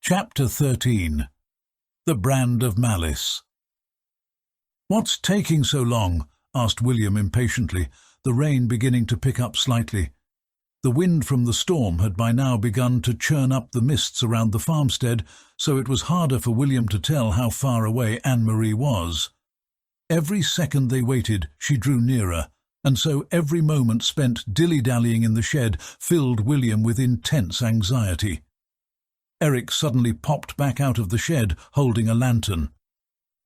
Chapter 13. The Brand of Malice. "What's taking so long?" asked William impatiently, the rain beginning to pick up slightly. The wind from the storm had by now begun to churn up the mists around the farmstead, so it was harder for William to tell how far away Anne-Marie was. Every second they waited, she drew nearer, and so every moment spent dilly-dallying in the shed filled William with intense anxiety. Eric suddenly popped back out of the shed, holding a lantern.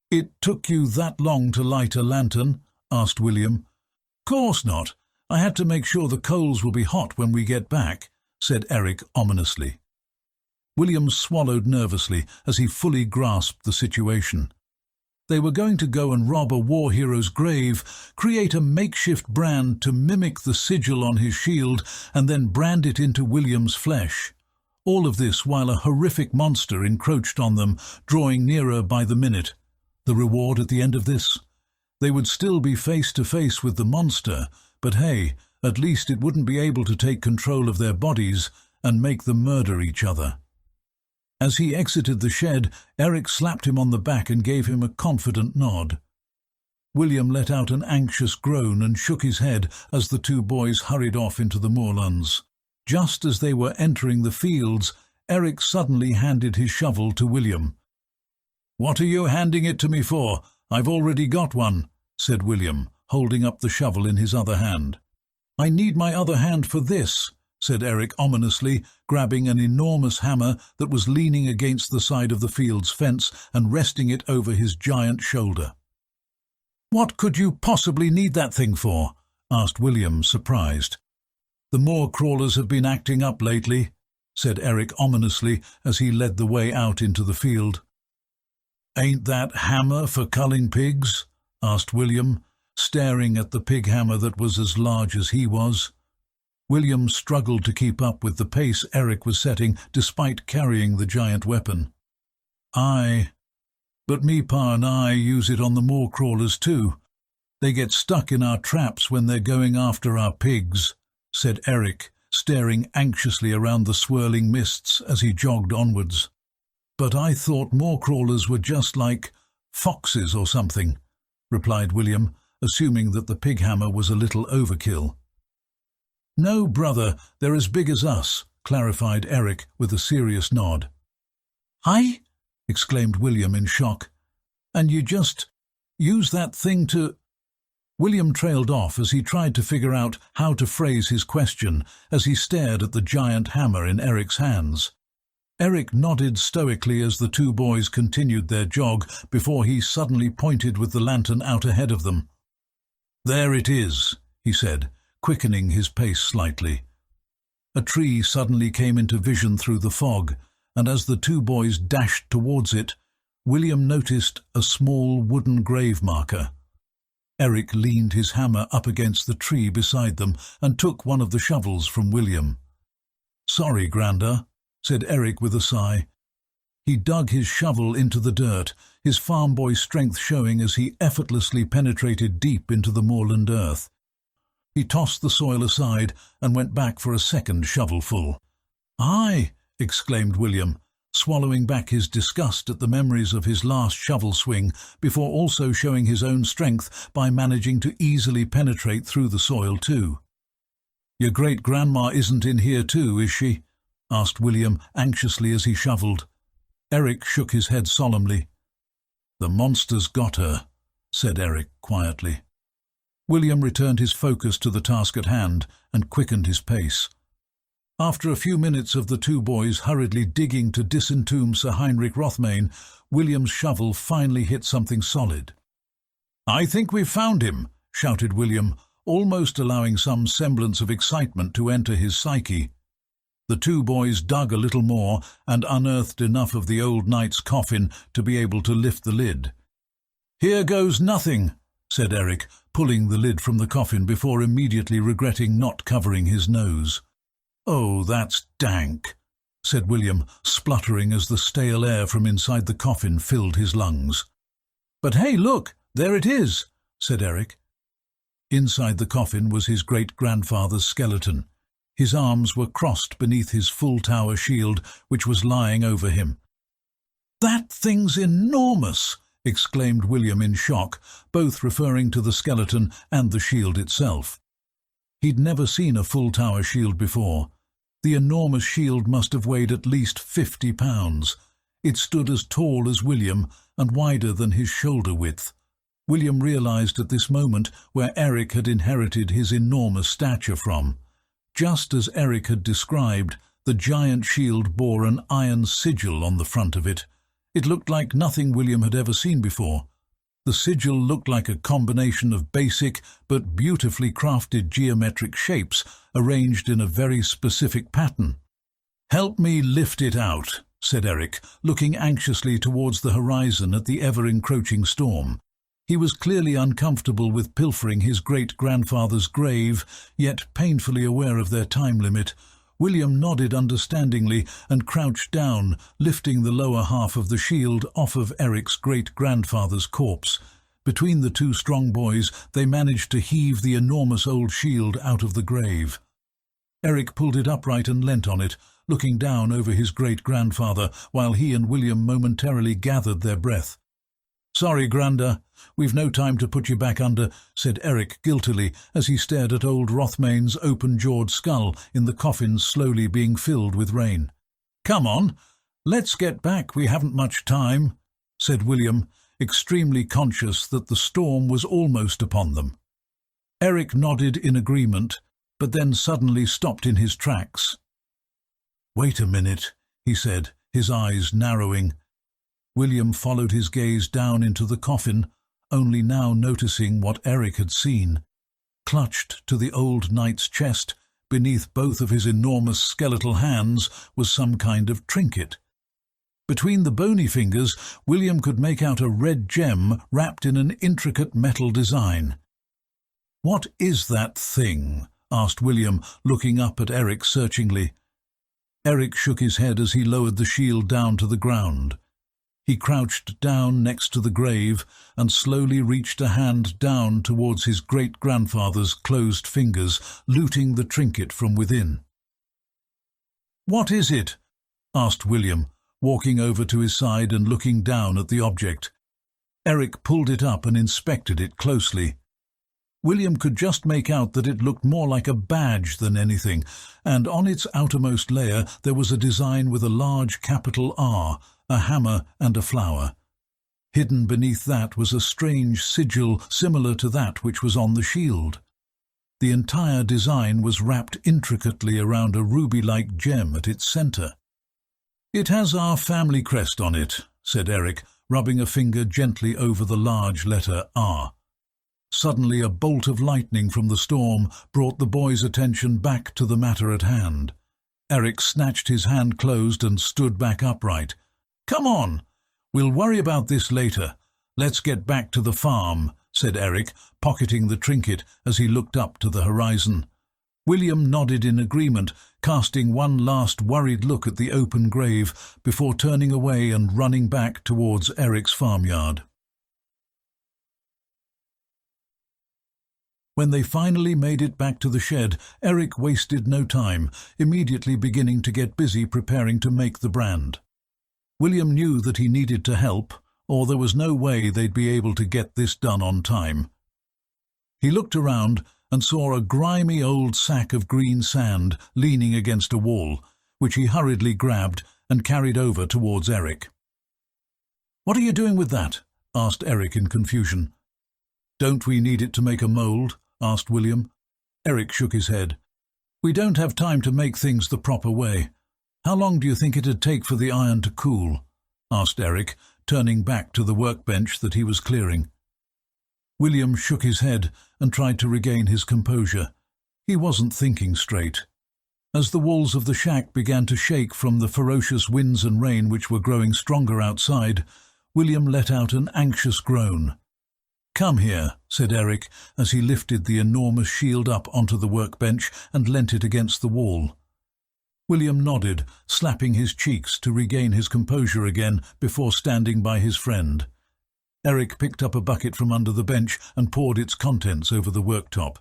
"It took you that long to light a lantern?" asked William. "Course not. I had to make sure the coals will be hot when we get back," said Eric ominously. William swallowed nervously as he fully grasped the situation. They were going to go and rob a war hero's grave, create a makeshift brand to mimic the sigil on his shield, and then brand it into William's flesh. All of this while a horrific monster encroached on them, drawing nearer by the minute. The reward at the end of this? They would still be face to face with the monster, but hey, at least it wouldn't be able to take control of their bodies and make them murder each other. As he exited the shed, Eric slapped him on the back and gave him a confident nod. William let out an anxious groan and shook his head as the two boys hurried off into the moorlands. Just as they were entering the fields, Eric suddenly handed his shovel to William. "What are you handing it to me for? I've already got one," said William, holding up the shovel in his other hand. "I need my other hand for this," said Eric ominously, grabbing an enormous hammer that was leaning against the side of the field's fence and resting it over his giant shoulder. "What could you possibly need that thing for?" asked William, surprised. "The moor crawlers have been acting up lately," said Eric ominously as he led the way out into the field. "Ain't that hammer for culling pigs?" asked William, staring at the pig hammer that was as large as he was. William struggled to keep up with the pace Eric was setting despite carrying the giant weapon. "Aye, but me pa and I use it on the moor crawlers too. They get stuck in our traps when they're going after our pigs," said Eric, staring anxiously around the swirling mists as he jogged onwards. "But I thought moor crawlers were just like foxes or something," replied William, assuming that the pig hammer was a little overkill. "No, brother, they're as big as us," clarified Eric with a serious nod. "Aye?" exclaimed William in shock. "And you just use that thing to—" William trailed off as he tried to figure out how to phrase his question as he stared at the giant hammer in Eric's hands. Eric nodded stoically as the two boys continued their jog before he suddenly pointed with the lantern out ahead of them. "There it is," he said, quickening his pace slightly. A tree suddenly came into vision through the fog, and as the two boys dashed towards it, William noticed a small wooden grave marker. Eric leaned his hammer up against the tree beside them and took one of the shovels from William. "Sorry, Granda," said Eric with a sigh. He dug his shovel into the dirt, his farm boy strength showing as he effortlessly penetrated deep into the moorland earth. He tossed the soil aside and went back for a second shovelful. "Aye," exclaimed William, swallowing back his disgust at the memories of his last shovel swing before also showing his own strength by managing to easily penetrate through the soil too. "Your great-grandma isn't in here too, is she?" asked William anxiously as he shoveled. Eric shook his head solemnly. "The monster's got her," said Eric quietly. William returned his focus to the task at hand and quickened his pace. After a few minutes of the two boys hurriedly digging to disentomb Sir Heinrich Rothmane, William's shovel finally hit something solid. "I think we've found him," shouted William, almost allowing some semblance of excitement to enter his psyche. The two boys dug a little more and unearthed enough of the old knight's coffin to be able to lift the lid. "Here goes nothing," said Eric, pulling the lid from the coffin before immediately regretting not covering his nose. "Oh, that's dank," said William, spluttering as the stale air from inside the coffin filled his lungs. "But hey, look, there it is," said Eric. Inside the coffin was his great-grandfather's skeleton. His arms were crossed beneath his full tower shield, which was lying over him, "That thing's enormous!" exclaimed William in shock, both referring to the skeleton and the shield itself. He'd never seen a full tower shield before. The enormous shield must have weighed at least 50 pounds. It stood as tall as William and wider than his shoulder width. William realized at this moment where Eric had inherited his enormous stature from. Just as Eric had described, the giant shield bore an iron sigil on the front of it. It looked like nothing William had ever seen before. The sigil looked like a combination of basic but beautifully crafted geometric shapes arranged in a very specific pattern. "Help me lift it out," said Eric, looking anxiously towards the horizon at the ever-encroaching storm. He was clearly uncomfortable with pilfering his great-grandfather's grave, yet painfully aware of their time limit. William nodded understandingly and crouched down, lifting the lower half of the shield off of Eric's great-grandfather's corpse. Between the two strong boys, they managed to heave the enormous old shield out of the grave. Eric pulled it upright and leant on it, looking down over his great-grandfather, while he and William momentarily gathered their breath. "Sorry, Granda, we've no time to put you back under," said Eric guiltily as he stared at old Rothmane's open-jawed skull in the coffin slowly being filled with rain. "Come on, let's get back, we haven't much time," said William, extremely conscious that the storm was almost upon them. Eric nodded in agreement, but then suddenly stopped in his tracks. "Wait a minute," he said, his eyes narrowing. William followed his gaze down into the coffin, only now noticing what Eric had seen. Clutched to the old knight's chest, beneath both of his enormous skeletal hands, was some kind of trinket. Between the bony fingers, William could make out a red gem wrapped in an intricate metal design. "What is that thing?" asked William, looking up at Eric searchingly. Eric shook his head as he lowered the shield down to the ground. He crouched down next to the grave and slowly reached a hand down towards his great-grandfather's closed fingers, looting the trinket from within. "What is it?" asked William, walking over to his side and looking down at the object. Eric pulled it up and inspected it closely. William could just make out that it looked more like a badge than anything, and on its outermost layer there was a design with a large capital R, a hammer and a flower. Hidden beneath that was a strange sigil similar to that which was on the shield. The entire design was wrapped intricately around a ruby-like gem at its centre. "It has our family crest on it," said Eric, rubbing a finger gently over the large letter R. Suddenly a bolt of lightning from the storm brought the boys' attention back to the matter at hand. Eric snatched his hand closed and stood back upright. "Come on, we'll worry about this later. Let's get back to the farm," said Eric, pocketing the trinket as he looked up to the horizon. William nodded in agreement, casting one last worried look at the open grave before turning away and running back towards Eric's farmyard. When they finally made it back to the shed, Eric wasted no time, immediately beginning to get busy preparing to make the brand. William knew that he needed to help, or there was no way they'd be able to get this done on time. He looked around and saw a grimy old sack of green sand leaning against a wall, which he hurriedly grabbed and carried over towards Eric. "What are you doing with that?" asked Eric in confusion. "Don't we need it to make a mould?" asked William. Eric shook his head. "We don't have time to make things the proper way. How long do you think it'd take for the iron to cool?" asked Eric, turning back to the workbench that he was clearing. William shook his head and tried to regain his composure. He wasn't thinking straight. As the walls of the shack began to shake from the ferocious winds and rain which were growing stronger outside, William let out an anxious groan. "Come here," said Eric as he lifted the enormous shield up onto the workbench and leant it against the wall. William nodded, slapping his cheeks to regain his composure again before standing by his friend. Eric picked up a bucket from under the bench and poured its contents over the worktop.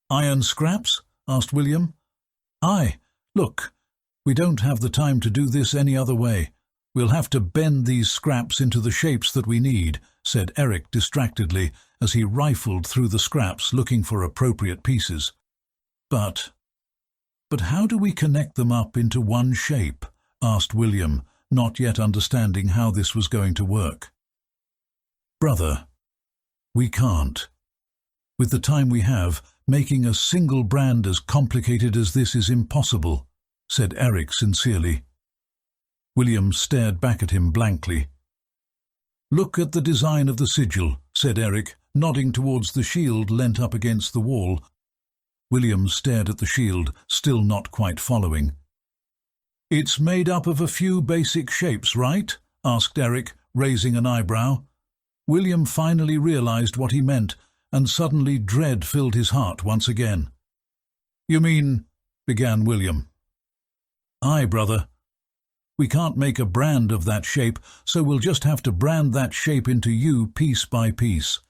"Iron scraps?" asked William. "Aye. Look, we don't have the time to do this any other way. "We'll have to bend these scraps into the shapes that we need," said Eric distractedly as he rifled through the scraps looking for appropriate pieces. But how do we connect them up into one shape?" asked William, not yet understanding how this was going to work. "Brother, we can't. With the time we have, making a single brand as complicated as this is impossible," said Eric sincerely. William stared back at him blankly. "Look at the design of the sigil," said Eric, nodding towards the shield leant up against the wall. William stared at the shield, still not quite following. "It's made up of a few basic shapes, right?" asked Eric, raising an eyebrow. William finally realized what he meant, and suddenly dread filled his heart once again. "You mean—" began William. "Aye, brother. We can't make a brand of that shape, so we'll just have to brand that shape into you piece by piece.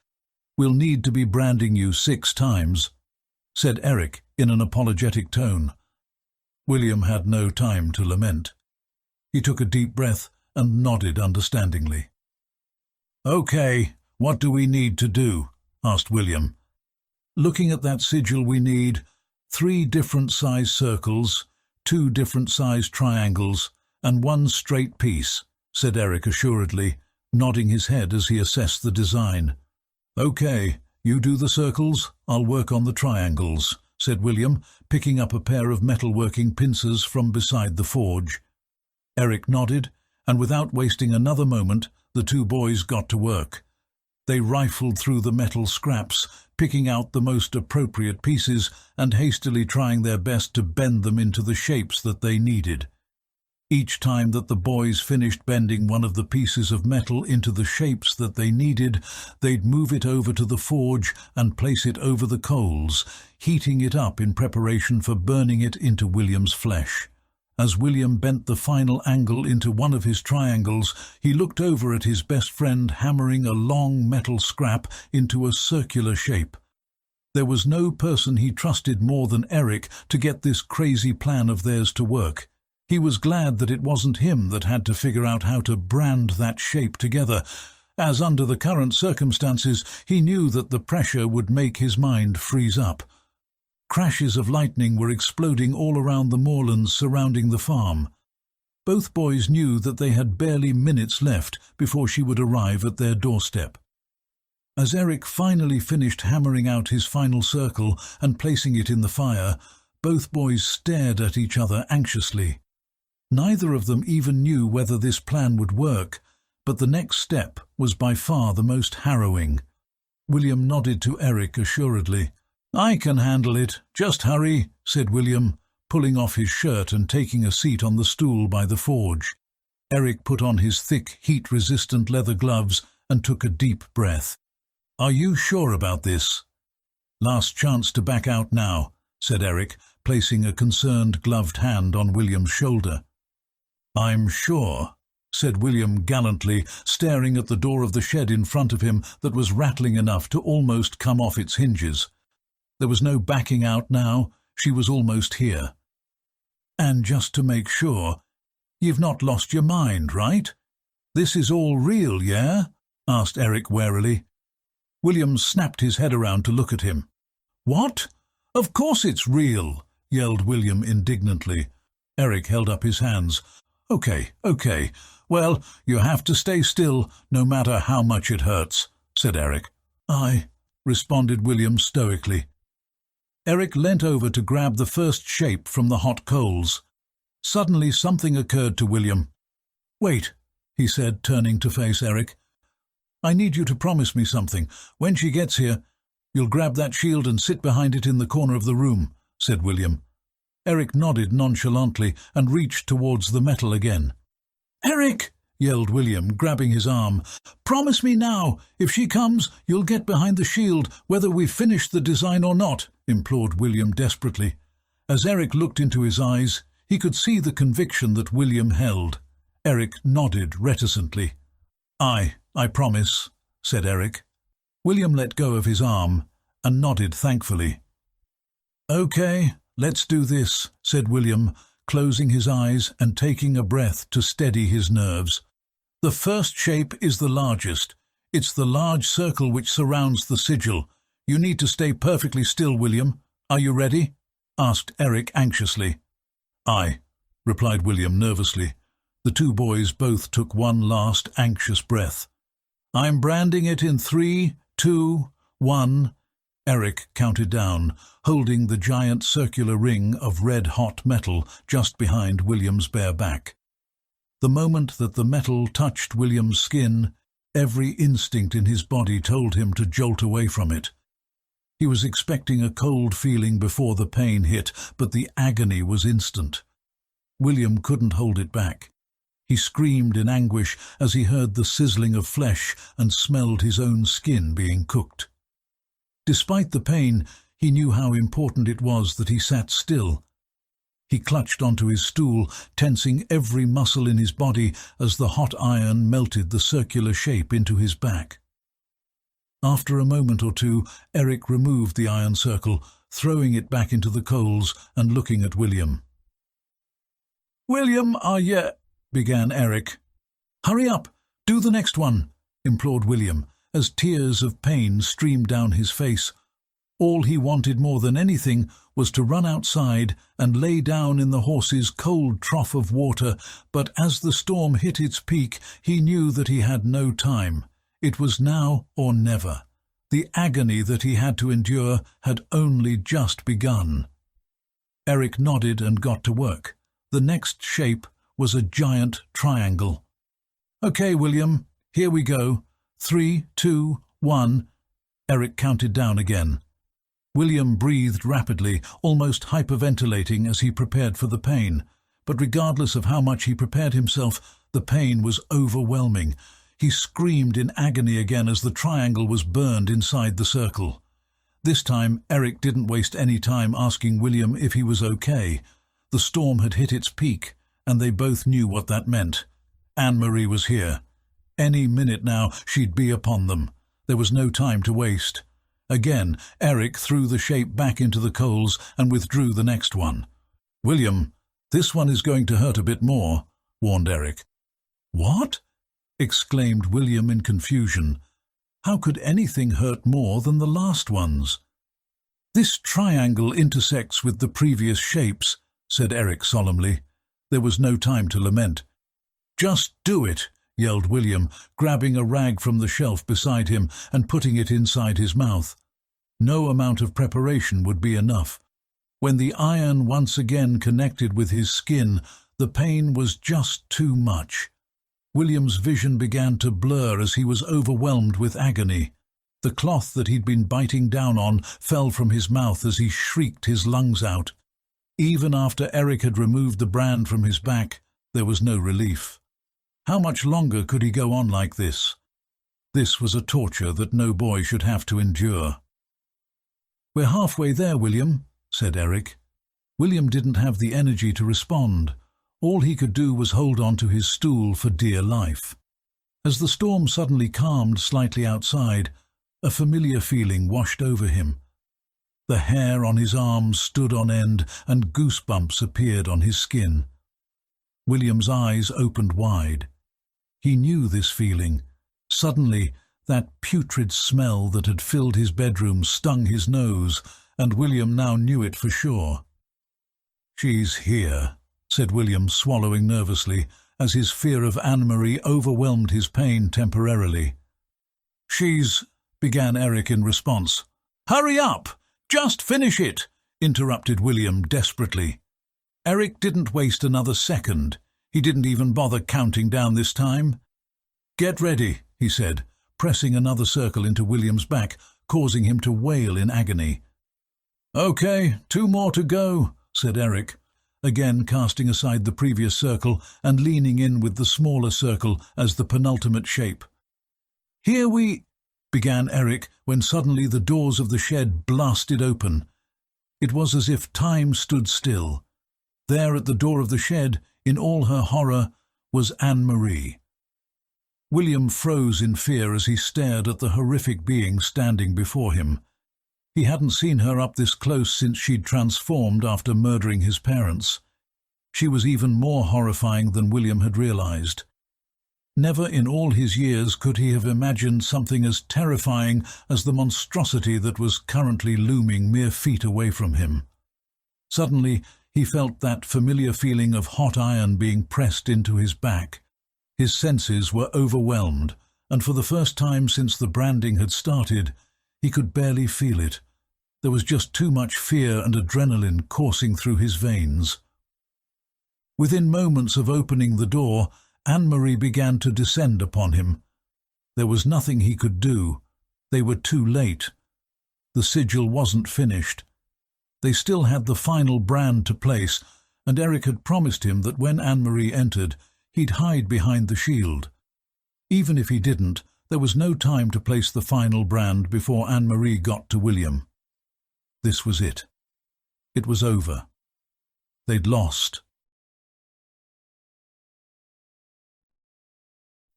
We'll need to be branding you 6 times, said Eric in an apologetic tone. William had no time to lament. He took a deep breath and nodded understandingly. "Okay, what do we need to do?" asked William. "Looking at that sigil, we need 3 different size circles, 2 different size triangles, and 1 straight piece," said Eric assuredly, nodding his head as he assessed the design. "Okay, you do the circles, I'll work on the triangles," said William, picking up a pair of metalworking pincers from beside the forge. Eric nodded, and without wasting another moment, the 2 boys got to work. They rifled through the metal scraps, picking out the most appropriate pieces and hastily trying their best to bend them into the shapes that they needed. Each time that the boys finished bending one of the pieces of metal into the shapes that they needed, they'd move it over to the forge and place it over the coals, heating it up in preparation for burning it into William's flesh. As William bent the final angle into one of his triangles, he looked over at his best friend hammering a long metal scrap into a circular shape. There was no person he trusted more than Eric to get this crazy plan of theirs to work. He was glad that it wasn't him that had to figure out how to brand that shape together, as under the current circumstances he knew that the pressure would make his mind freeze up. Crashes of lightning were exploding all around the moorlands surrounding the farm. Both boys knew that they had barely minutes left before she would arrive at their doorstep. As Eric finally finished hammering out his final circle and placing it in the fire, both boys stared at each other anxiously. Neither of them even knew whether this plan would work, but the next step was by far the most harrowing. William nodded to Eric assuredly. "I can handle it. Just hurry," said William, pulling off his shirt and taking a seat on the stool by the forge. Eric put on his thick, heat-resistant leather gloves and took a deep breath. "Are you sure about this?" "Last chance to back out now," said Eric, placing a concerned gloved hand on William's shoulder. "I'm sure," said William gallantly, staring at the door of the shed in front of him that was rattling enough to almost come off its hinges. There was no backing out now, she was almost here. "And just to make sure, you've not lost your mind, right? This is all real, yeah?" asked Eric warily. William snapped his head around to look at him. "What? Of course it's real," yelled William indignantly. Eric held up his hands. Okay. Well, you have to stay still, no matter how much it hurts," said Eric. "Aye," responded William stoically. Eric leant over to grab the first shape from the hot coals. Suddenly something occurred to William. "Wait," he said, turning to face Eric. "I need you to promise me something. When she gets here, you'll grab that shield and sit behind it in the corner of the room," said William. Eric nodded nonchalantly and reached towards the metal again. "Eric!" yelled William, grabbing his arm. "Promise me now! If she comes, you'll get behind the shield, whether we've finished the design or not," implored William desperately. As Eric looked into his eyes, he could see the conviction that William held. Eric nodded reticently. "Aye, I promise," said Eric. William let go of his arm and nodded thankfully. "Okay, let's do this," said William, closing his eyes and taking a breath to steady his nerves. The first shape is the largest. It's the large circle which surrounds the sigil. You need to stay perfectly still, William. Are you ready? Asked Eric anxiously. Aye, replied William nervously. The two boys both took one last anxious breath. I'm branding it in 3, 2, 1. Eric counted down, holding the giant circular ring of red-hot metal just behind William's bare back. The moment that the metal touched William's skin, every instinct in his body told him to jolt away from it. He was expecting a cold feeling before the pain hit, but the agony was instant. William couldn't hold it back. He screamed in anguish as he heard the sizzling of flesh and smelled his own skin being cooked. Despite the pain, he knew how important it was that he sat still. He clutched onto his stool, tensing every muscle in his body as the hot iron melted the circular shape into his back. After a moment or two, Eric removed the iron circle, throwing it back into the coals and looking at William. "William, are you—" began Eric. "Hurry up! Do the next one!" implored William, as tears of pain streamed down his face. All he wanted more than anything was to run outside and lay down in the horse's cold trough of water, but as the storm hit its peak, he knew that he had no time. It was now or never. The agony that he had to endure had only just begun. Eric nodded and got to work. The next shape was a giant triangle. "Okay, William, here we go. 3, 2, 1. Eric counted down again. William breathed rapidly, almost hyperventilating as he prepared for the pain. But regardless of how much he prepared himself, the pain was overwhelming. He screamed in agony again as the triangle was burned inside the circle. This time, Eric didn't waste any time asking William if he was okay. The storm had hit its peak, and they both knew what that meant. Anne-Marie was here. Any minute now, she'd be upon them. There was no time to waste. Again, Eric threw the shape back into the coals and withdrew the next one. "William, this one is going to hurt a bit more," warned Eric. "What?" exclaimed William in confusion. How could anything hurt more than the last ones? "This triangle intersects with the previous shapes," said Eric solemnly. There was no time to lament. "Just do it," yelled William, grabbing a rag from the shelf beside him and putting it inside his mouth. No amount of preparation would be enough. When the iron once again connected with his skin, the pain was just too much. William's vision began to blur as he was overwhelmed with agony. The cloth that he'd been biting down on fell from his mouth as he shrieked his lungs out. Even after Eric had removed the brand from his back, there was no relief. How much longer could he go on like this? This was a torture that no boy should have to endure. "We're halfway there, William," said Eric. William didn't have the energy to respond. All he could do was hold on to his stool for dear life. As the storm suddenly calmed slightly outside, a familiar feeling washed over him. The hair on his arms stood on end and goosebumps appeared on his skin. William's eyes opened wide. He knew this feeling. Suddenly, that putrid smell that had filled his bedroom stung his nose, and William now knew it for sure. "She's here," said William, swallowing nervously, as his fear of Anne-Marie overwhelmed his pain temporarily. "She's—" began Eric in response. "Hurry up! Just finish it!" interrupted William desperately. Eric didn't waste another second. He didn't even bother counting down this time. "Get ready," he said, pressing another circle into William's back, causing him to wail in agony. "Okay, 2 more to go," said Eric, again casting aside the previous circle and leaning in with the smaller circle as the penultimate shape. "Here we—" began Eric, when suddenly the doors of the shed blasted open. It was as if time stood still. There at the door of the shed, in all her horror, was Anne-Marie. William froze in fear as he stared at the horrific being standing before him. He hadn't seen her up this close since she'd transformed after murdering his parents. She was even more horrifying than William had realized. Never in all his years could he have imagined something as terrifying as the monstrosity that was currently looming mere feet away from him. Suddenly, he felt that familiar feeling of hot iron being pressed into his back. His senses were overwhelmed, and for the first time since the branding had started, he could barely feel it. There was just too much fear and adrenaline coursing through his veins. Within moments of opening the door, Anne-Marie began to descend upon him. There was nothing he could do. They were too late. The sigil wasn't finished. They still had the final brand to place, and Eric had promised him that when Anne-Marie entered, he'd hide behind the shield. Even if he didn't, there was no time to place the final brand before Anne-Marie got to William. This was it. It was over. They'd lost.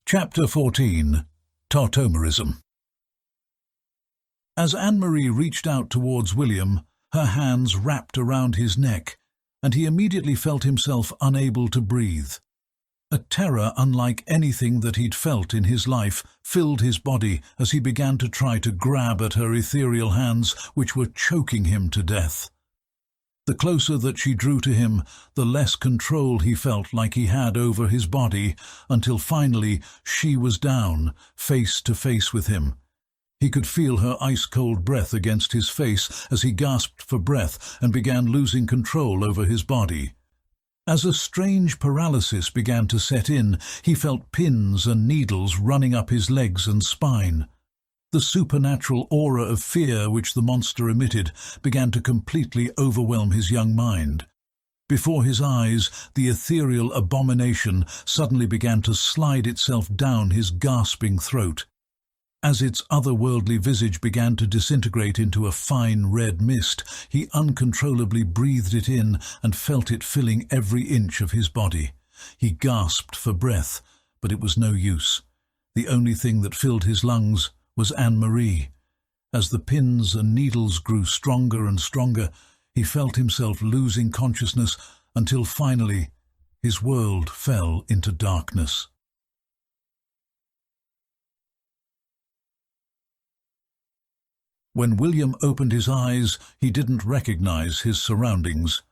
Chapter 14. Tautomerism. As Anne-Marie reached out towards William, her hands wrapped around his neck, and he immediately felt himself unable to breathe. A terror unlike anything that he'd felt in his life filled his body as he began to try to grab at her ethereal hands, which were choking him to death. The closer that she drew to him, the less control he felt like he had over his body, until finally she was down, face to face with him. He could feel her ice-cold breath against his face as he gasped for breath and began losing control over his body. As a strange paralysis began to set in, he felt pins and needles running up his legs and spine. The supernatural aura of fear which the monster emitted began to completely overwhelm his young mind. Before his eyes, the ethereal abomination suddenly began to slide itself down his gasping throat. As its otherworldly visage began to disintegrate into a fine red mist, he uncontrollably breathed it in and felt it filling every inch of his body. He gasped for breath, but it was no use. The only thing that filled his lungs was Anne-Marie. As the pins and needles grew stronger and stronger, he felt himself losing consciousness until finally his world fell into darkness. When William opened his eyes, he didn't recognize his surroundings.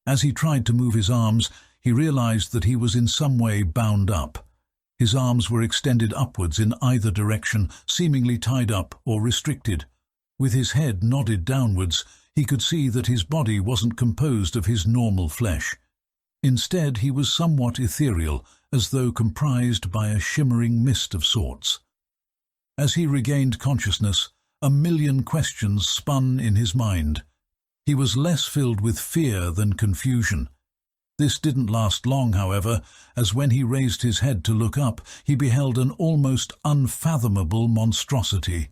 As he tried to move his arms, he realized that he was in some way bound up. His arms were extended upwards in either direction, seemingly tied up or restricted. With his head nodded downwards, he could see that his body wasn't composed of his normal flesh. Instead, he was somewhat ethereal, as though comprised by a shimmering mist of sorts. As he regained consciousness, a million questions spun in his mind. He was less filled with fear than confusion. This didn't last long, however, as when he raised his head to look up, he beheld an almost unfathomable monstrosity.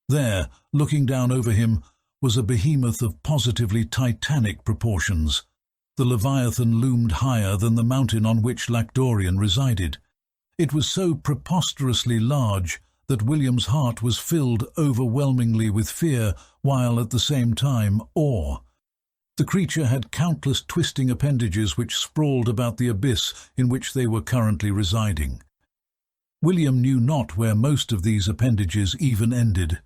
There, looking down over him, was a behemoth of positively titanic proportions. The Leviathan loomed higher than the mountain on which Lacdorian resided. It was so preposterously large that William's heart was filled overwhelmingly with fear, while at the same time awe. The creature had countless twisting appendages which sprawled about the abyss in which they were currently residing. William knew not where most of these appendages even ended.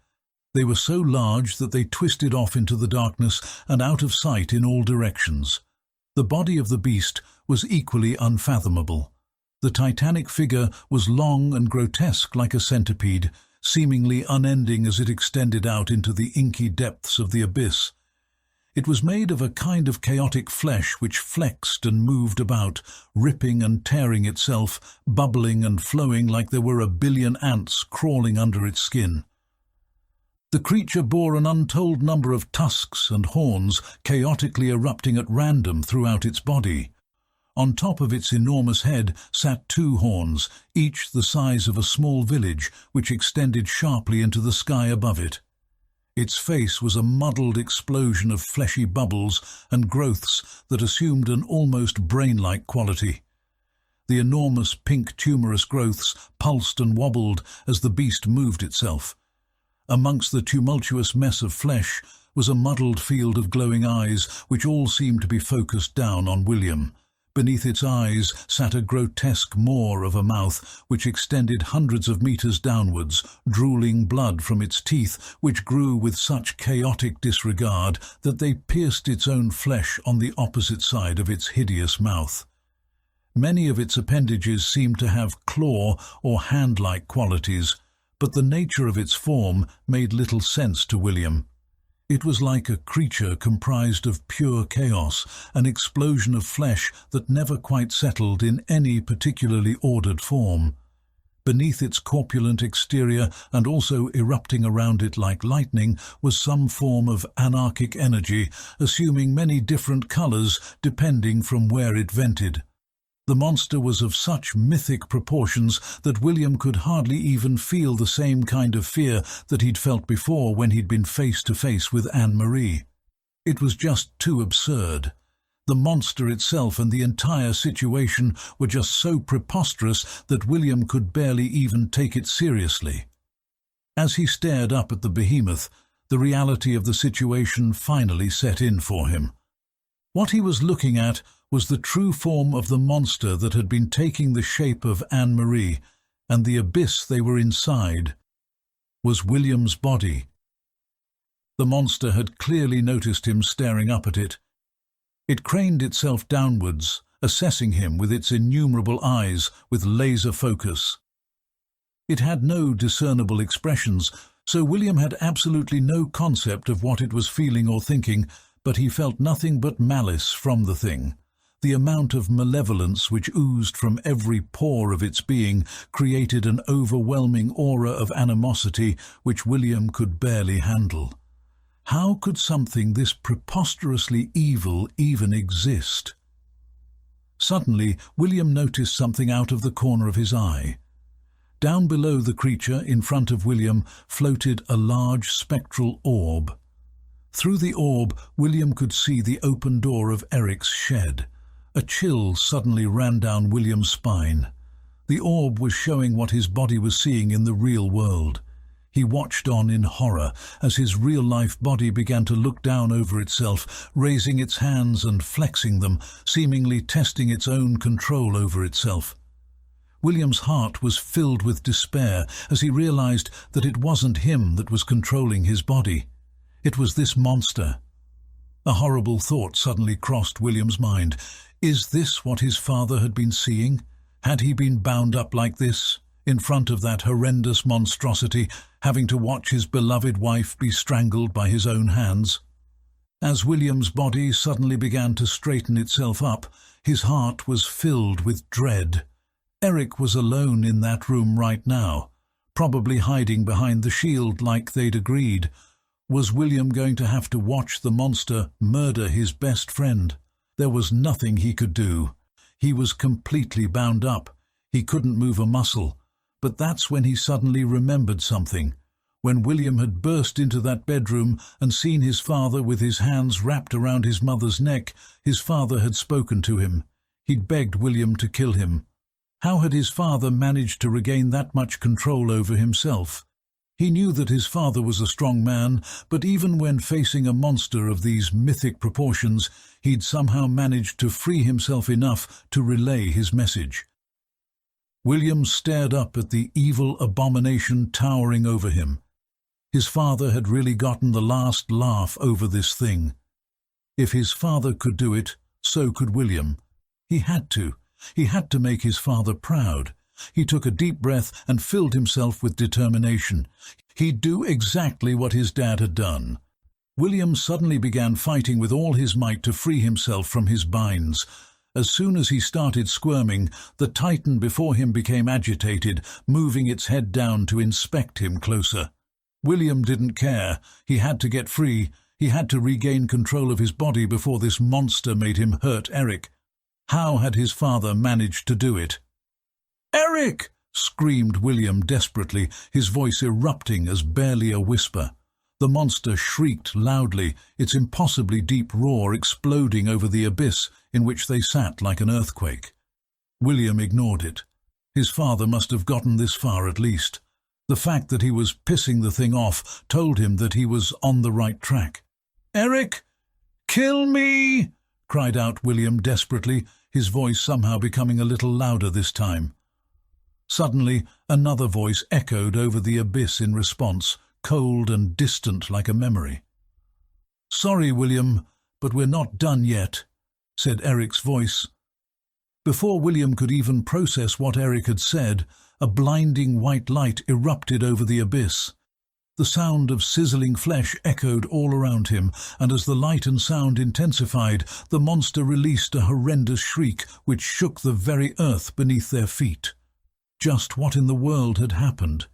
They were so large that they twisted off into the darkness and out of sight in all directions. The body of the beast was equally unfathomable. The titanic figure was long and grotesque like a centipede, seemingly unending as it extended out into the inky depths of the abyss. It was made of a kind of chaotic flesh which flexed and moved about, ripping and tearing itself, bubbling and flowing like there were a billion ants crawling under its skin. The creature bore an untold number of tusks and horns, chaotically erupting at random throughout its body. On top of its enormous head sat two horns, each the size of a small village, which extended sharply into the sky above it. Its face was a muddled explosion of fleshy bubbles and growths that assumed an almost brain-like quality. The enormous pink tumorous growths pulsed and wobbled as the beast moved itself. Amongst the tumultuous mess of flesh was a muddled field of glowing eyes, which all seemed to be focused down on William. Beneath its eyes sat a grotesque maw of a mouth which extended hundreds of meters downwards, drooling blood from its teeth, which grew with such chaotic disregard that they pierced its own flesh on the opposite side of its hideous mouth. Many of its appendages seemed to have claw or hand-like qualities, but the nature of its form made little sense to William. It was like a creature comprised of pure chaos, an explosion of flesh that never quite settled in any particularly ordered form. Beneath its corpulent exterior, and also erupting around it like lightning, was some form of anarchic energy, assuming many different colors depending from where it vented. The monster was of such mythic proportions that William could hardly even feel the same kind of fear that he'd felt before when he'd been face to face with Anne-Marie. It was just too absurd. The monster itself and the entire situation were just so preposterous that William could barely even take it seriously. As he stared up at the behemoth, the reality of the situation finally set in for him. What he was looking at was the true form of the monster that had been taking the shape of Anne-Marie, and the abyss they were inside was William's body. The monster had clearly noticed him staring up at it. It craned itself downwards, assessing him with its innumerable eyes with laser focus. It had no discernible expressions, so William had absolutely no concept of what it was feeling or thinking, but he felt nothing but malice from the thing. The amount of malevolence which oozed from every pore of its being created an overwhelming aura of animosity which William could barely handle. How could something this preposterously evil even exist? Suddenly, William noticed something out of the corner of his eye. Down below the creature, in front of William, floated a large spectral orb. Through the orb, William could see the open door of Eric's shed. A chill suddenly ran down William's spine. The orb was showing what his body was seeing in the real world. He watched on in horror as his real-life body began to look down over itself, raising its hands and flexing them, seemingly testing its own control over itself. William's heart was filled with despair as he realized that it wasn't him that was controlling his body. It was this monster. A horrible thought suddenly crossed William's mind. Is this what his father had been seeing? Had he been bound up like this, in front of that horrendous monstrosity, having to watch his beloved wife be strangled by his own hands? As William's body suddenly began to straighten itself up, his heart was filled with dread. Eric was alone in that room right now, probably hiding behind the shield like they'd agreed. Was William going to have to watch the monster murder his best friend? There was nothing he could do. He was completely bound up. He couldn't move a muscle. But that's when he suddenly remembered something. When William had burst into that bedroom and seen his father with his hands wrapped around his mother's neck, his father had spoken to him. He'd begged William to kill him. How had his father managed to regain that much control over himself? He knew that his father was a strong man, but even when facing a monster of these mythic proportions, he'd somehow managed to free himself enough to relay his message. William stared up at the evil abomination towering over him. His father had really gotten the last laugh over this thing. If his father could do it, so could William. He had to. He had to make his father proud. He took a deep breath and filled himself with determination. He'd do exactly what his dad had done. William suddenly began fighting with all his might to free himself from his binds. As soon as he started squirming, the titan before him became agitated, moving its head down to inspect him closer. William didn't care. He had to get free. He had to regain control of his body before this monster made him hurt Eric. How had his father managed to do it? "Eric!" screamed William desperately, his voice erupting as barely a whisper. The monster shrieked loudly, its impossibly deep roar exploding over the abyss in which they sat like an earthquake. William ignored it. His father must have gotten this far at least. The fact that he was pissing the thing off told him that he was on the right track. "Eric! Kill me!" cried out William desperately, his voice somehow becoming a little louder this time. Suddenly, another voice echoed over the abyss in response, cold and distant like a memory. "Sorry, William, but we're not done yet," said Eric's voice. Before William could even process what Eric had said, a blinding white light erupted over the abyss. The sound of sizzling flesh echoed all around him, and as the light and sound intensified, the monster released a horrendous shriek which shook the very earth beneath their feet. Just what in the world had happened?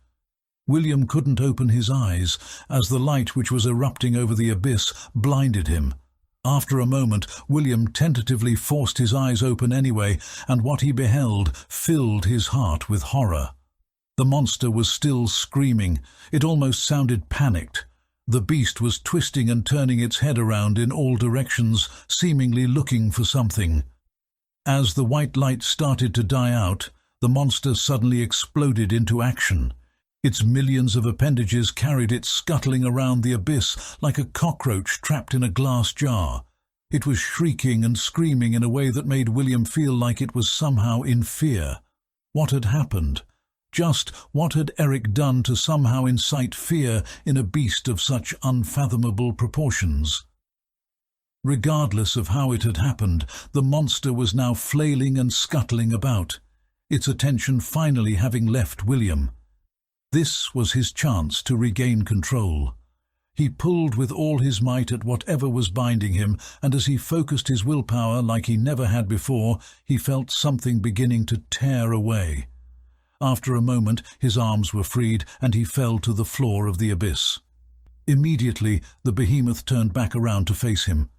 William couldn't open his eyes, as the light which was erupting over the abyss blinded him. After a moment, William tentatively forced his eyes open anyway, and what he beheld filled his heart with horror. The monster was still screaming. It almost sounded panicked. The beast was twisting and turning its head around in all directions, seemingly looking for something. As the white light started to die out, the monster suddenly exploded into action. Its millions of appendages carried it scuttling around the abyss like a cockroach trapped in a glass jar. It was shrieking and screaming in a way that made William feel like it was somehow in fear. What had happened? Just what had Eric done to somehow incite fear in a beast of such unfathomable proportions? Regardless of how it had happened, the monster was now flailing and scuttling about, its attention finally having left William. This was his chance to regain control. He pulled with all his might at whatever was binding him, and as he focused his willpower like he never had before, he felt something beginning to tear away. After a moment, his arms were freed, and he fell to the floor of the abyss. Immediately, the behemoth turned back around to face him.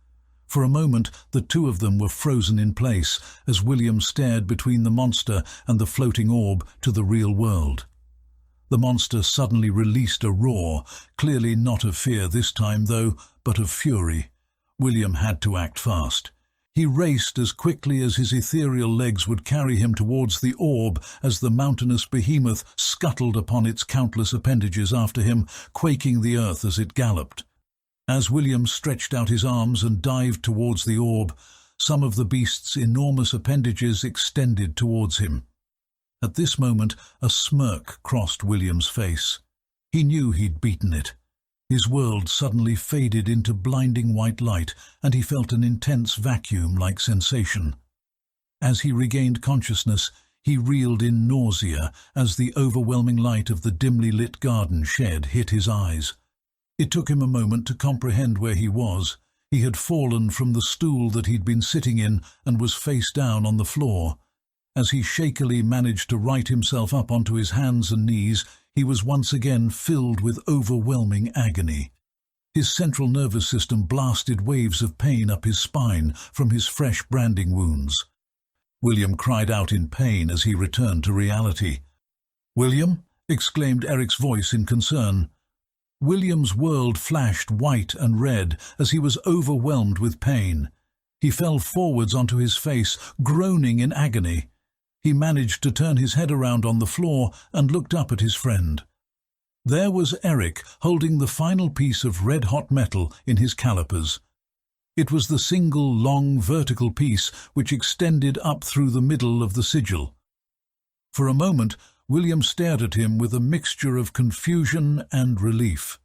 For a moment, the two of them were frozen in place, as William stared between the monster and the floating orb to the real world. The monster suddenly released a roar, clearly not of fear this time though, but of fury. William had to act fast. He raced as quickly as his ethereal legs would carry him towards the orb as the mountainous behemoth scuttled upon its countless appendages after him, quaking the earth as it galloped. As William stretched out his arms and dived towards the orb, some of the beast's enormous appendages extended towards him. At this moment, a smirk crossed William's face. He knew he'd beaten it. His world suddenly faded into blinding white light, and he felt an intense vacuum-like sensation. As he regained consciousness, he reeled in nausea as the overwhelming light of the dimly lit garden shed hit his eyes. It took him a moment to comprehend where he was. He had fallen from the stool that he'd been sitting in and was face down on the floor. As he shakily managed to right himself up onto his hands and knees, he was once again filled with overwhelming agony. His central nervous system blasted waves of pain up his spine from his fresh branding wounds. William cried out in pain as he returned to reality. "William?" exclaimed Eric's voice in concern. William's world flashed white and red as he was overwhelmed with pain. He fell forwards onto his face, groaning in agony. He managed to turn his head around on the floor and looked up at his friend. There was Eric, holding the final piece of red-hot metal in his calipers. It was the single long vertical piece which extended up through the middle of the sigil. For a moment, William stared at him with a mixture of confusion and relief.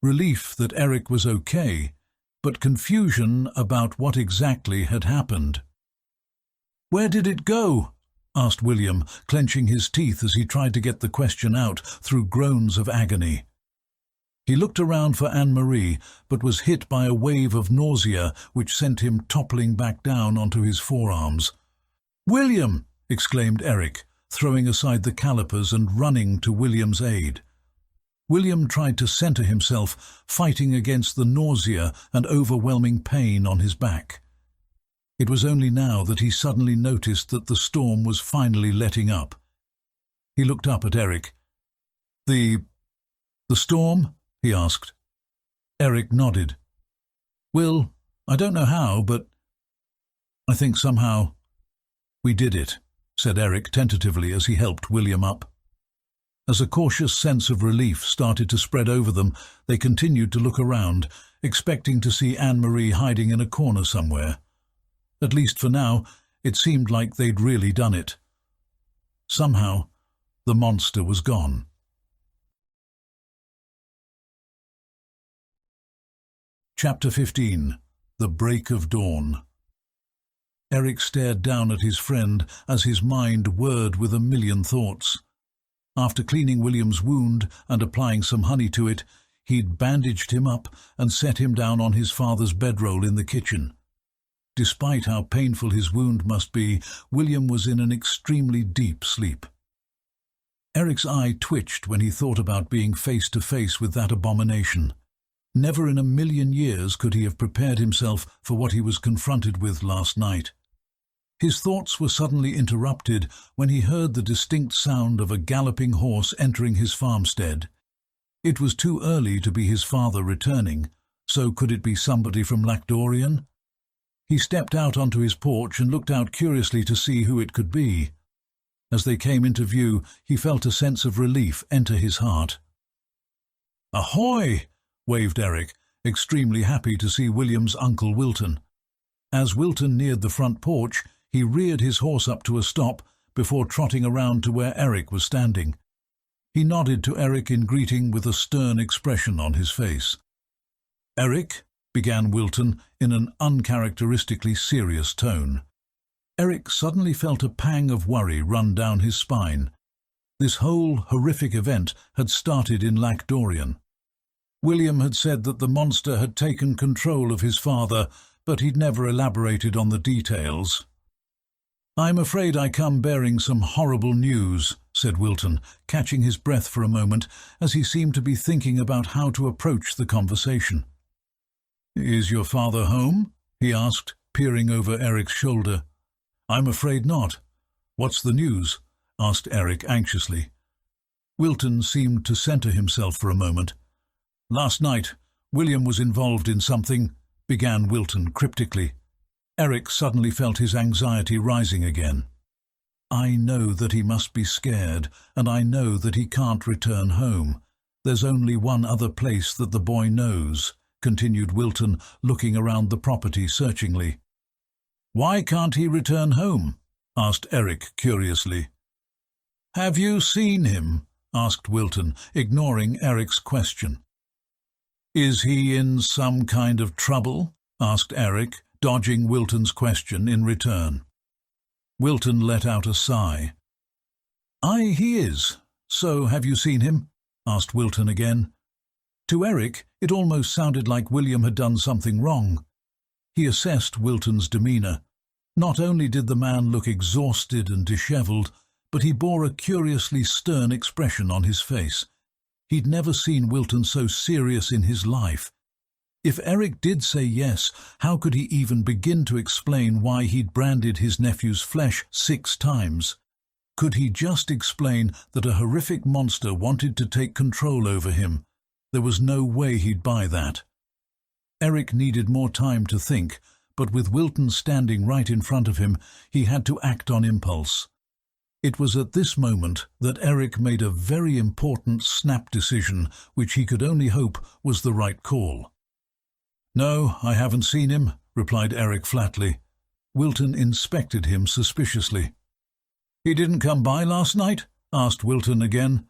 Relief that Eric was okay, but confusion about what exactly had happened. "Where did it go?" asked William, clenching his teeth as he tried to get the question out through groans of agony. He looked around for Anne-Marie, but was hit by a wave of nausea which sent him toppling back down onto his forearms. "William!" exclaimed Eric, throwing aside the calipers and running to William's aid. William tried to center himself, fighting against the nausea and overwhelming pain on his back. It was only now that he suddenly noticed that the storm was finally letting up. He looked up at Eric. The storm?" he asked. Eric nodded. "Well, I don't know how, but I think somehow we did it," said Eric tentatively as he helped William up. As a cautious sense of relief started to spread over them, they continued to look around, expecting to see Anne-Marie hiding in a corner somewhere. At least for now, It seemed like they'd really done it. Somehow, the monster was gone. Chapter 15. The Break of Dawn. Eric stared down at his friend as his mind whirred with a million thoughts. After cleaning William's wound and applying some honey to it, he'd bandaged him up and set him down on his father's bedroll in the kitchen. Despite how painful his wound must be, William was in an extremely deep sleep. Eric's eye twitched when he thought about being face to face with that abomination. Never in a million years could he have prepared himself for what he was confronted with last night. His thoughts were suddenly interrupted when he heard the distinct sound of a galloping horse entering his farmstead. It was too early to be his father returning, so could it be somebody from Lacdorian? He stepped out onto his porch and looked out curiously to see who it could be. As they came into view, he felt a sense of relief enter his heart. "Ahoy!" waved Eric, extremely happy to see William's uncle Wilton. As Wilton neared the front porch, he reared his horse up to a stop before trotting around to where Eric was standing. He nodded to Eric in greeting with a stern expression on his face. "Eric," began Wilton in an uncharacteristically serious tone. Eric suddenly felt a pang of worry run down his spine. This whole horrific event had started in Lacdorian. William had said that the monster had taken control of his father, but he'd never elaborated on the details. "I'm afraid I come bearing some horrible news," said Wilton, catching his breath for a moment as he seemed to be thinking about how to approach the conversation. "Is your father home?" he asked, peering over Eric's shoulder. "I'm afraid not. What's the news?" asked Eric anxiously. Wilton seemed to center himself for a moment. "Last night, William was involved in something," began Wilton cryptically. Eric suddenly felt his anxiety rising again. "I know that he must be scared, and I know that he can't return home. There's only one other place that the boy knows," continued Wilton, looking around the property searchingly. "Why can't he return home?" asked Eric curiously. "Have you seen him?" asked Wilton, ignoring Eric's question. "Is he in some kind of trouble?" asked Eric, dodging Wilton's question in return. Wilton let out a sigh. "Aye, he is. So have you seen him?" asked Wilton again. To Eric, it almost sounded like William had done something wrong. He assessed Wilton's demeanour. Not only did the man look exhausted and dishevelled, but he bore a curiously stern expression on his face. He'd never seen Wilton so serious in his life. If Eric did say yes, how could he even begin to explain why he'd branded his nephew's flesh 6 times? Could he just explain that a horrific monster wanted to take control over him? There was no way he'd buy that. Eric needed more time to think, but with Wilton standing right in front of him, he had to act on impulse. It was at this moment that Eric made a very important snap decision, which he could only hope was the right call. "No, I haven't seen him," replied Eric flatly. Wilton inspected him suspiciously. "He didn't come by last night?" asked Wilton again.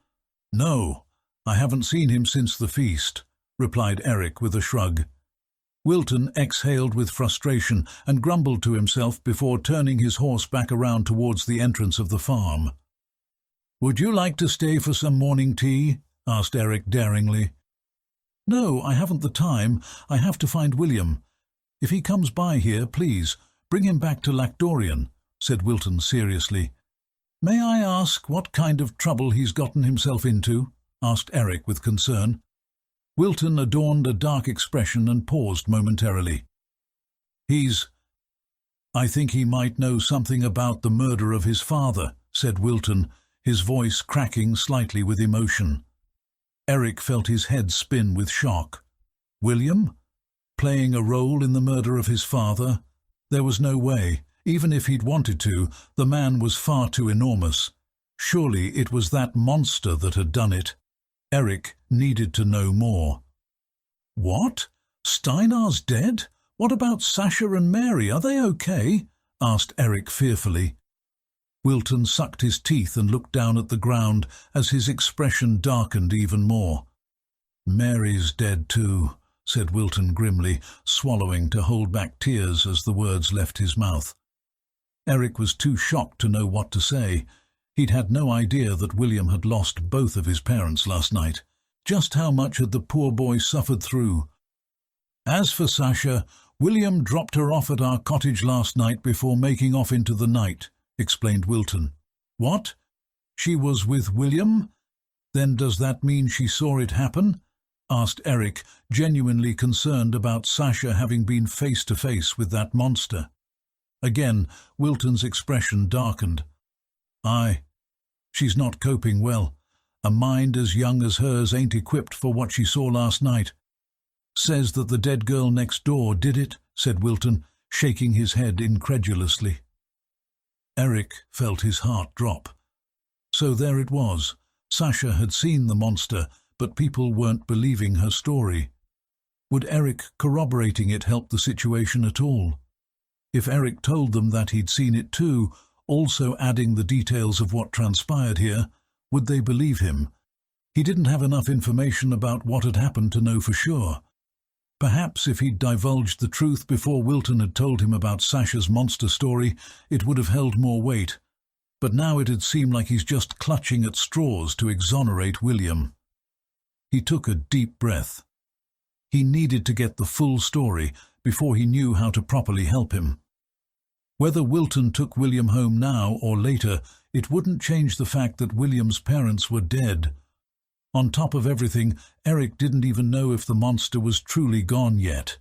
"No, I haven't seen him since the feast," replied Eric with a shrug. Wilton exhaled with frustration and grumbled to himself before turning his horse back around towards the entrance of the farm. "Would you like to stay for some morning tea?" asked Eric daringly. "No, I haven't the time. I have to find William. If he comes by here, please, bring him back to Lacdorian," said Wilton seriously. "May I ask what kind of trouble he's gotten himself into?" asked Eric with concern. Wilton adorned a dark expression and paused momentarily. "I think he might know something about the murder of his father," said Wilton, his voice cracking slightly with emotion. Eric felt his head spin with shock. William? Playing a role in the murder of his father? There was no way. Even if he'd wanted to, the man was far too enormous. Surely it was that monster that had done it. Eric needed to know more. "What? Steinar's dead? What about Sasha and Mary? Are they okay?" asked Eric fearfully. Wilton sucked his teeth and looked down at the ground as his expression darkened even more. "Mary's dead too," said Wilton grimly, swallowing to hold back tears as the words left his mouth. Eric was too shocked to know what to say. He'd had no idea that William had lost both of his parents last night. Just how much had the poor boy suffered through? "As for Sasha, William dropped her off at our cottage last night before making off into the night," explained Wilton. "What? She was with William? Then does that mean she saw it happen?" asked Eric, genuinely concerned about Sasha having been face to face with that monster. Again, Wilton's expression darkened. "Aye. She's not coping well. A mind as young as hers ain't equipped for what she saw last night." "Says that the dead girl next door did it," said Wilton, shaking his head incredulously. Eric felt his heart drop. So there it was. Sasha had seen the monster, but people weren't believing her story. Would Eric corroborating it help the situation at all? If Eric told them that he'd seen it too, also adding the details of what transpired here, would they believe him? He didn't have enough information about what had happened to know for sure. Perhaps if he'd divulged the truth before Wilton had told him about Sasha's monster story, it would have held more weight. But now it had seemed like he's just clutching at straws to exonerate William. He took a deep breath. He needed to get the full story before he knew how to properly help him. Whether Wilton took William home now or later, it wouldn't change the fact that William's parents were dead. On top of everything, Eric didn't even know if the monster was truly gone yet.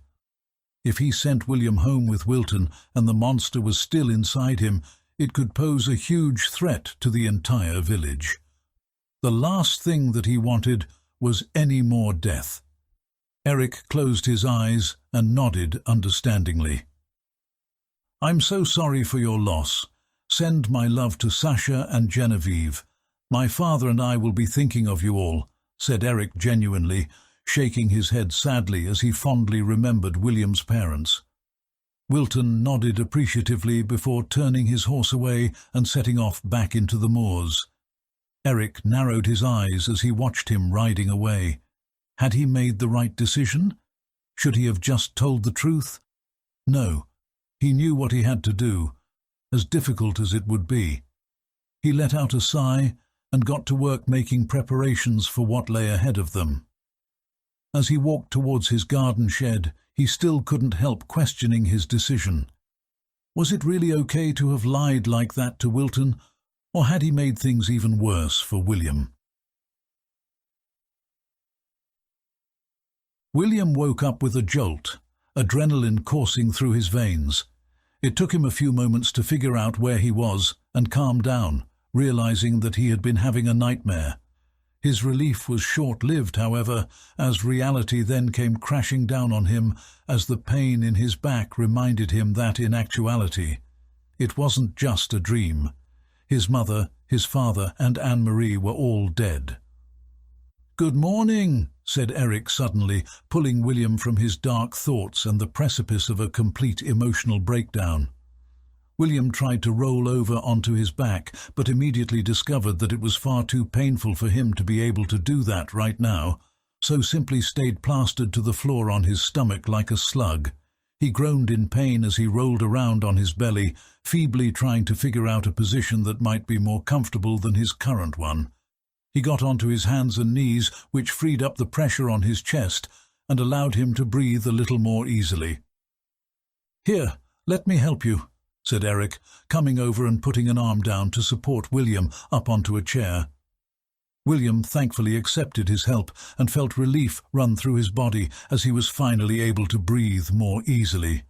If he sent William home with Wilton and the monster was still inside him, it could pose a huge threat to the entire village. The last thing that he wanted was any more death. Eric closed his eyes and nodded understandingly. "I'm so sorry for your loss. Send my love to Sasha and Genevieve. My father and I will be thinking of you all," said Eric genuinely, shaking his head sadly as he fondly remembered William's parents. Wilton nodded appreciatively before turning his horse away and setting off back into the moors. Eric narrowed his eyes as he watched him riding away. Had he made the right decision? Should he have just told the truth? No. He knew what he had to do, as difficult as it would be. He let out a sigh and got to work making preparations for what lay ahead of them. As he walked towards his garden shed, he still couldn't help questioning his decision. Was it really okay to have lied like that to Wilton, or had he made things even worse for William? William woke up with a jolt, adrenaline coursing through his veins. It took him a few moments to figure out where he was and calm down, realizing that he had been having a nightmare. His relief was short-lived, however, as reality then came crashing down on him as the pain in his back reminded him that, in actuality, it wasn't just a dream. His mother, his father, and Anne-Marie were all dead. "Good morning," said Eric suddenly, pulling William from his dark thoughts and the precipice of a complete emotional breakdown. William tried to roll over onto his back, but immediately discovered that it was far too painful for him to be able to do that right now, so simply stayed plastered to the floor on his stomach like a slug. He groaned in pain as he rolled around on his belly, feebly trying to figure out a position that might be more comfortable than his current one. He got onto his hands and knees, which freed up the pressure on his chest and allowed him to breathe a little more easily. "Here, let me help you," said Eric, coming over and putting an arm down to support William up onto a chair. William thankfully accepted his help and felt relief run through his body as he was finally able to breathe more easily.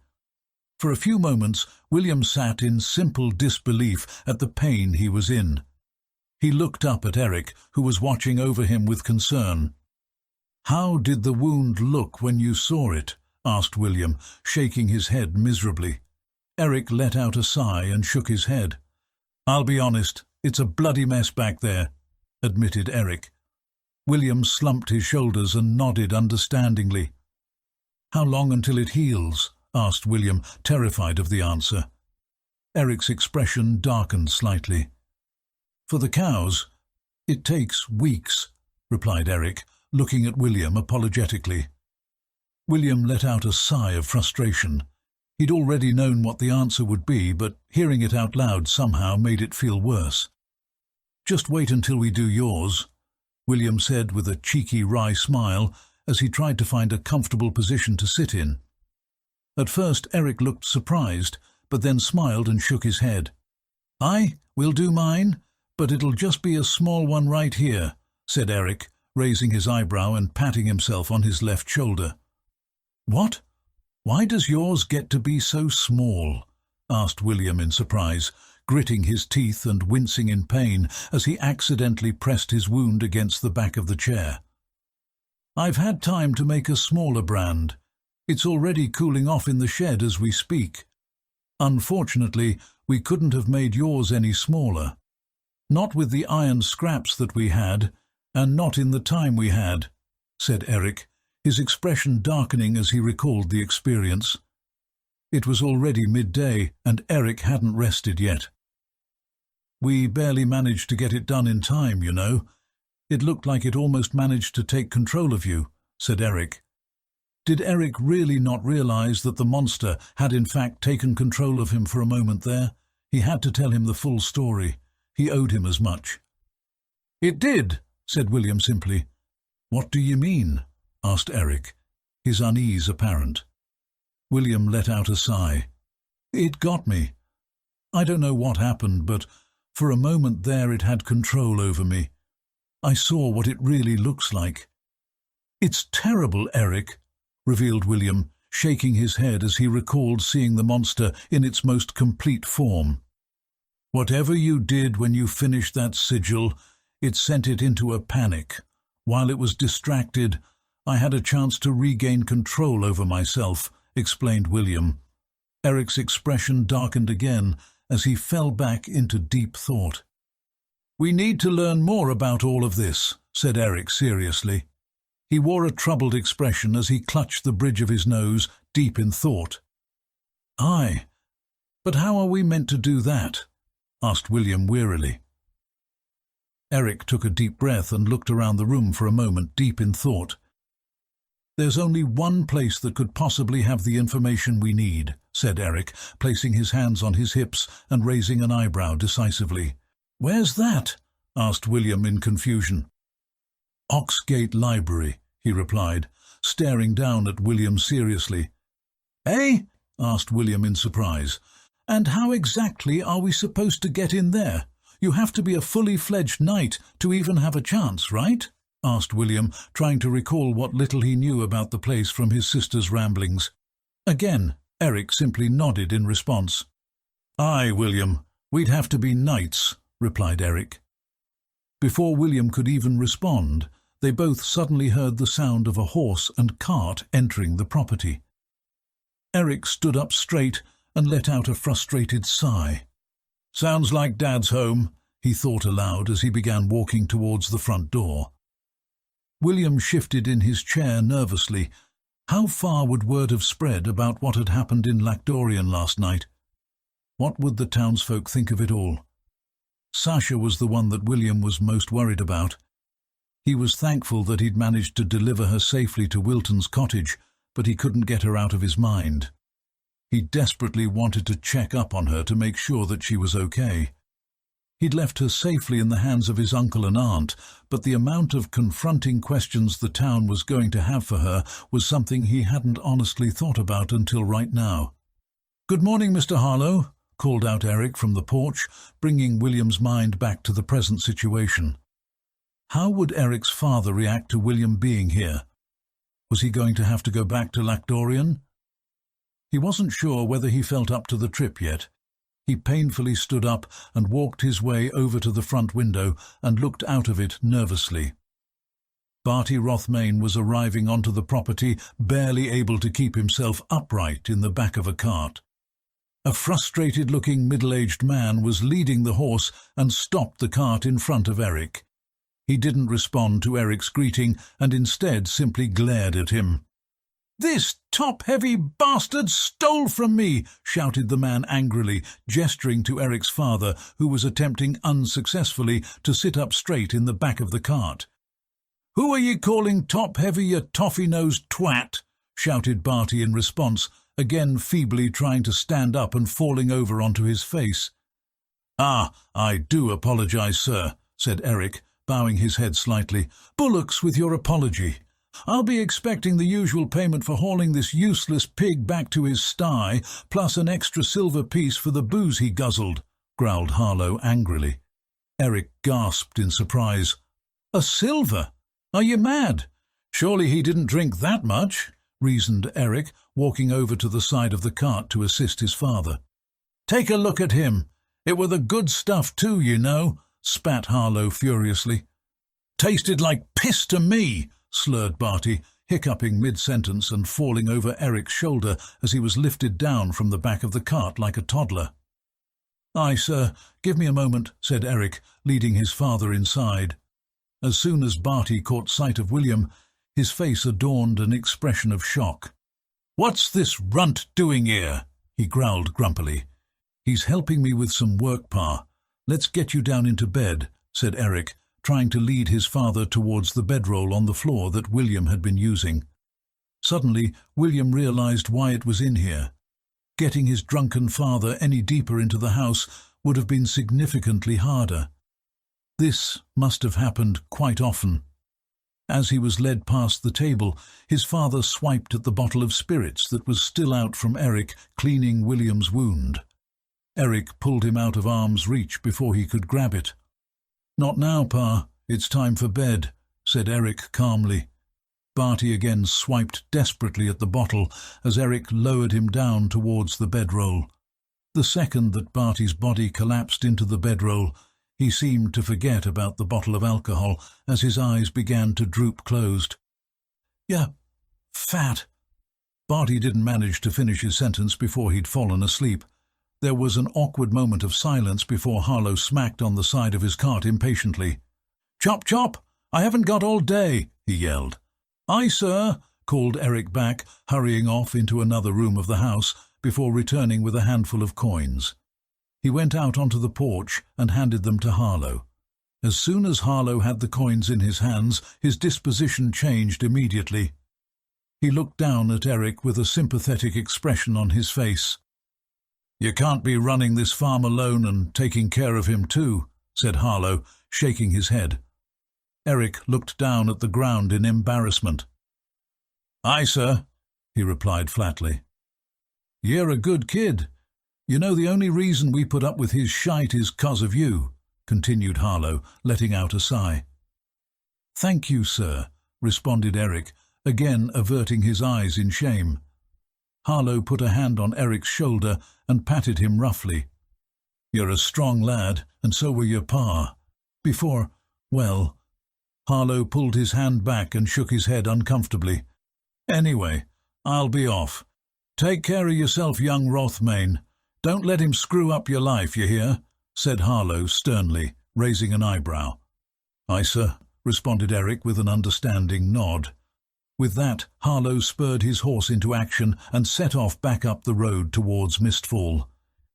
For a few moments, William sat in simple disbelief at the pain he was in. He looked up at Eric, who was watching over him with concern. "How did the wound look when you saw it?" asked William, shaking his head miserably. Eric let out a sigh and shook his head. "I'll be honest, it's a bloody mess back there," admitted Eric. William slumped his shoulders and nodded understandingly. "How long until it heals?" asked William, terrified of the answer. Eric's expression darkened slightly. "For the cows, it takes weeks," replied Eric, looking at William apologetically. William let out a sigh of frustration. He'd already known what the answer would be, but hearing it out loud somehow made it feel worse. "Just wait until we do yours," William said with a cheeky, wry smile as he tried to find a comfortable position to sit in. At first Eric looked surprised, but then smiled and shook his head. "We'll do mine, but it'll just be a small one right here," said Eric, raising his eyebrow and patting himself on his left shoulder. "What? Why does yours get to be so small?" asked William in surprise, gritting his teeth and wincing in pain as he accidentally pressed his wound against the back of the chair. "I've had time to make a smaller brand. It's already cooling off in the shed as we speak. Unfortunately, we couldn't have made yours any smaller. Not with the iron scraps that we had, and not in the time we had," said Eric, his expression darkening as he recalled the experience. It was already midday, and Eric hadn't rested yet. "We barely managed to get it done in time, you know. It looked like it almost managed to take control of you," said Eric. Did Eric really not realize that the monster had in fact taken control of him for a moment there? He had to tell him the full story. He owed him as much. "It did," said William simply. "What do you mean?" asked Eric, his unease apparent. William let out a sigh. "It got me. I don't know what happened, but for a moment there it had control over me. I saw what it really looks like." "It's terrible, Eric," revealed William, shaking his head as he recalled seeing the monster in its most complete form. "Whatever you did when you finished that sigil, it sent it into a panic. While it was distracted, I had a chance to regain control over myself," explained William. Eric's expression darkened again as he fell back into deep thought. "We need to learn more about all of this," said Eric seriously. He wore a troubled expression as he clutched the bridge of his nose, deep in thought. "Aye, but how are we meant to do that?" asked William wearily. Eric took a deep breath and looked around the room for a moment, deep in thought. "There's only one place that could possibly have the information we need," said Eric, placing his hands on his hips and raising an eyebrow decisively. "Where's that?" asked William in confusion. "Oxgate Library," he replied, staring down at William seriously. "Eh?" asked William in surprise. "And how exactly are we supposed to get in there? You have to be a fully fledged knight to even have a chance, right?" asked William, trying to recall what little he knew about the place from his sister's ramblings. Again, Eric simply nodded in response. "Aye, William, we'd have to be knights," replied Eric. Before William could even respond, they both suddenly heard the sound of a horse and cart entering the property. Eric stood up straight and let out a frustrated sigh. "Sounds like Dad's home," he thought aloud as he began walking towards the front door. William shifted in his chair nervously. How far would word have spread about what had happened in Lacdorian last night? What would the townsfolk think of it all? Sasha was the one that William was most worried about. He was thankful that he'd managed to deliver her safely to Wilton's cottage, but he couldn't get her out of his mind. He desperately wanted to check up on her to make sure that she was okay. He'd left her safely in the hands of his uncle and aunt, but the amount of confronting questions the town was going to have for her was something he hadn't honestly thought about until right now. "Good morning, Mr. Harlow," called out Eric from the porch, bringing William's mind back to the present situation. How would Eric's father react to William being here? Was he going to have to go back to Lacdorian? He wasn't sure whether he felt up to the trip yet. He painfully stood up and walked his way over to the front window and looked out of it nervously. Barty Rothmane was arriving onto the property, barely able to keep himself upright in the back of a cart. A frustrated-looking middle-aged man was leading the horse and stopped the cart in front of Eric. He didn't respond to Eric's greeting and instead simply glared at him. "This top-heavy bastard stole from me!" shouted the man angrily, gesturing to Eric's father, who was attempting unsuccessfully to sit up straight in the back of the cart. "Who are ye calling top-heavy, you toffee-nosed twat?" shouted Barty in response, again feebly trying to stand up and falling over onto his face. "Ah, I do apologize, sir," said Eric, bowing his head slightly. "Bullocks with your apology. I'll be expecting the usual payment for hauling this useless pig back to his sty, plus an extra silver piece for the booze he guzzled," growled Harlow angrily. Eric gasped in surprise. "A silver? Are you mad? Surely he didn't drink that much," reasoned Eric, walking over to the side of the cart to assist his father. "Take a look at him. It were the good stuff too, you know," spat Harlow furiously. "Tasted like piss to me," slurred Barty, hiccuping mid-sentence and falling over Eric's shoulder as he was lifted down from the back of the cart like a toddler. "Aye, sir, give me a moment," said Eric, leading his father inside. As soon as Barty caught sight of William, his face adorned an expression of shock. "What's this runt doing here?" he growled grumpily. "He's helping me with some work, Pa. Let's get you down into bed," said Eric, trying to lead his father towards the bedroll on the floor that William had been using. Suddenly, William realized why it was in here. Getting his drunken father any deeper into the house would have been significantly harder. This must have happened quite often. As he was led past the table, his father swiped at the bottle of spirits that was still out from Eric, cleaning William's wound. Eric pulled him out of arm's reach before he could grab it. "Not now, Pa. It's time for bed," said Eric calmly. Barty again swiped desperately at the bottle as Eric lowered him down towards the bedroll. The second that Barty's body collapsed into the bedroll, he seemed to forget about the bottle of alcohol as his eyes began to droop closed. "Yeah, fat." Barty didn't manage to finish his sentence before he'd fallen asleep. There was an awkward moment of silence before Harlow smacked on the side of his cart impatiently. "Chop, chop! I haven't got all day," he yelled. "Aye, sir," called Eric back, hurrying off into another room of the house before returning with a handful of coins. He went out onto the porch and handed them to Harlow. As soon as Harlow had the coins in his hands, his disposition changed immediately. He looked down at Eric with a sympathetic expression on his face. "You can't be running this farm alone and taking care of him too," said Harlow, shaking his head. Eric looked down at the ground in embarrassment. "Aye, sir," he replied flatly. "You're a good kid. You know the only reason we put up with his shite is 'cause of you," continued Harlow, letting out a sigh. "Thank you, sir," responded Eric, again averting his eyes in shame. Harlow put a hand on Eric's shoulder and patted him roughly. "You're a strong lad, and so were your pa. Well..." Harlow pulled his hand back and shook his head uncomfortably. "Anyway, I'll be off. Take care of yourself, young Rothmane. Don't let him screw up your life, you hear?" said Harlow sternly, raising an eyebrow. "Aye, sir," responded Eric with an understanding nod. With that, Harlow spurred his horse into action and set off back up the road towards Mistfall.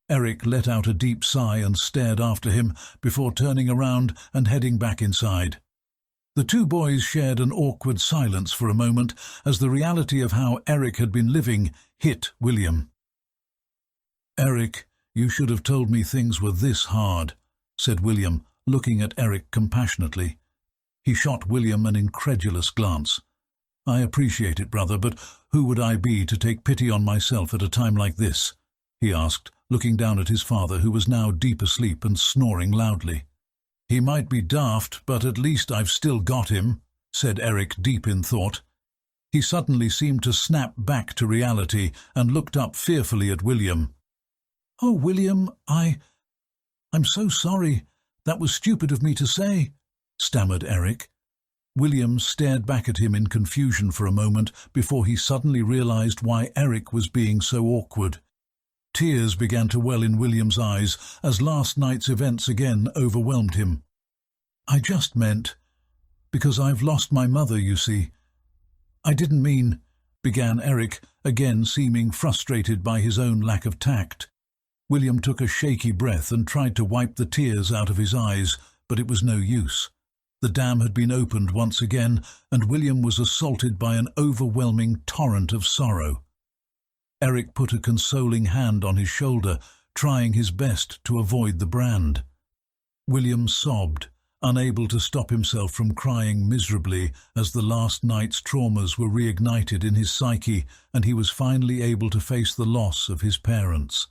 Eric let out a deep sigh and stared after him before turning around and heading back inside. The two boys shared an awkward silence for a moment as the reality of how Eric had been living hit William. "Eric, you should have told me things were this hard," said William, looking at Eric compassionately. He shot William an incredulous glance. "I appreciate it, brother, but who would I be to take pity on myself at a time like this?" he asked, looking down at his father, who was now deep asleep and snoring loudly. "He might be daft, but at least I've still got him," said Eric, deep in thought. He suddenly seemed to snap back to reality and looked up fearfully at William. "Oh, William, I'm so sorry. That was stupid of me to say," stammered Eric. William stared back at him in confusion for a moment before he suddenly realized why Eric was being so awkward. Tears began to well in William's eyes as last night's events again overwhelmed him. "I just meant, because I've lost my mother, you see. I didn't mean..." began Eric, again seeming frustrated by his own lack of tact. William took a shaky breath and tried to wipe the tears out of his eyes, but it was no use. The dam had been opened once again, and William was assaulted by an overwhelming torrent of sorrow. Eric put a consoling hand on his shoulder, trying his best to avoid the brand. William sobbed, unable to stop himself from crying miserably as the last night's traumas were reignited in his psyche and he was finally able to face the loss of his parents.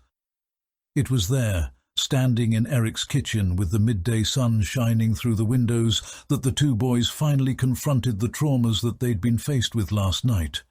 It was there, standing in Eric's kitchen with the midday sun shining through the windows, that the two boys finally confronted the traumas that they'd been faced with last night.